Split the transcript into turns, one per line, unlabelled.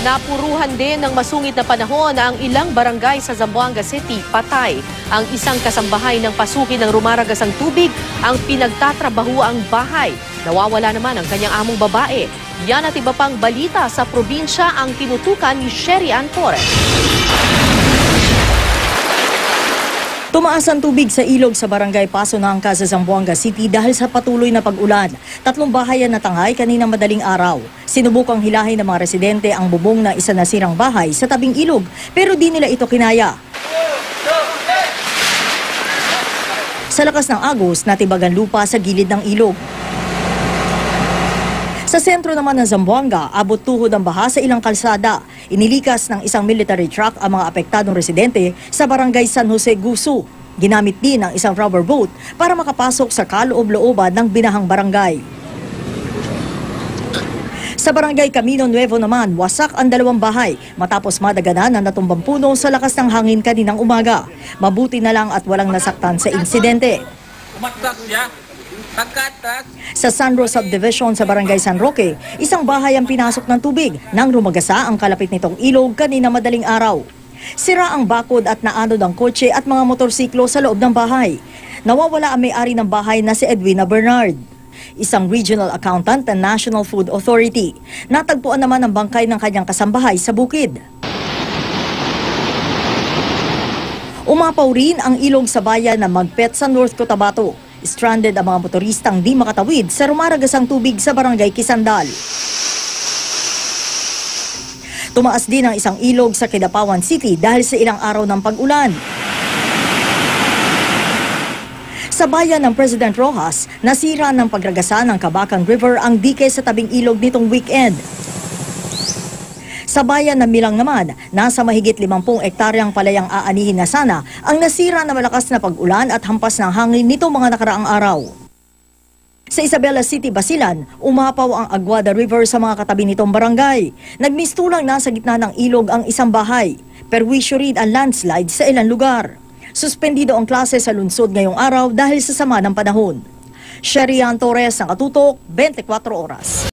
Napuruhan din ng masungit na panahon ang ilang barangay sa Zamboanga City. Patay ang isang kasambahay ng pasukin ng rumaragasang tubig ang pinagtatrabahuang bahay. Nawawala naman ang kanyang among babae. Yan at iba pang balita sa probinsya ang tinutukan ni Sherry Ann Torres.
Tumaas ang tubig sa ilog sa barangay Paso Nangka sa Zamboanga City dahil sa patuloy na pag-ulan. 3 bahay ang natangay kaninang madaling araw. Sinubukang hilahin ng mga residente ang bubong na isa nasirang bahay sa tabing ilog pero di nila ito kinaya. Sa lakas ng agos, natibagan lupa sa gilid ng ilog. Sa sentro naman ng Zamboanga, abot tuhod ang baha sa ilang kalsada. Inilikas ng isang military truck ang mga apektadong residente sa barangay San Jose, Gusu. Ginamit din ang isang rubber boat para makapasok sa kaloob-looban ng binahang barangay. Sa barangay Camino Nuevo naman, wasak ang 2 bahay matapos madaganan ang natumbang puno sa lakas ng hangin kaninang umaga. Mabuti na lang at walang nasaktan sa insidente. Sa San Roque Subdivision sa Barangay San Roque, isang bahay ang pinasok ng tubig nang rumagasa ang kalapit nitong ilog kanina madaling araw. Sira ang bakod at naanod ang kotse at mga motorsiklo sa loob ng bahay. Nawawala ang may-ari ng bahay na si Edwina Bernard, isang regional accountant ng National Food Authority. Natagpuan naman ang bangkay ng kanyang kasambahay sa bukid. Umapaw rin ang ilog sa bayan ng Magpet sa North Cotabato. Stranded ang mga motoristang di makatawid sa rumaragasang tubig sa barangay Kisandal. Tumaas din ang isang ilog sa Kidapawan City dahil sa ilang araw ng pag-ulan. Sa bayan ng President Roxas, nasira ng pagragasa ng Kabakang River ang dike sa tabing ilog nitong weekend. Sa bayan ng Milang naman, nasa mahigit 50 ektaryang palayang aanihin na sana ang nasira na malakas na pag-ulan at hampas ng hangin nitong mga nakaraang araw. Sa Isabela City, Basilan, umapaw ang Aguada River sa mga katabi nitong barangay. Nagmistulang nasa gitna ng ilog ang isang bahay. Perwisyo rin ang landslide sa ilang lugar. Suspendido ang klase sa lungsod ngayong araw dahil sa sama ng panahon. Sherry Ann Torres, ang Katutok, 24 Oras.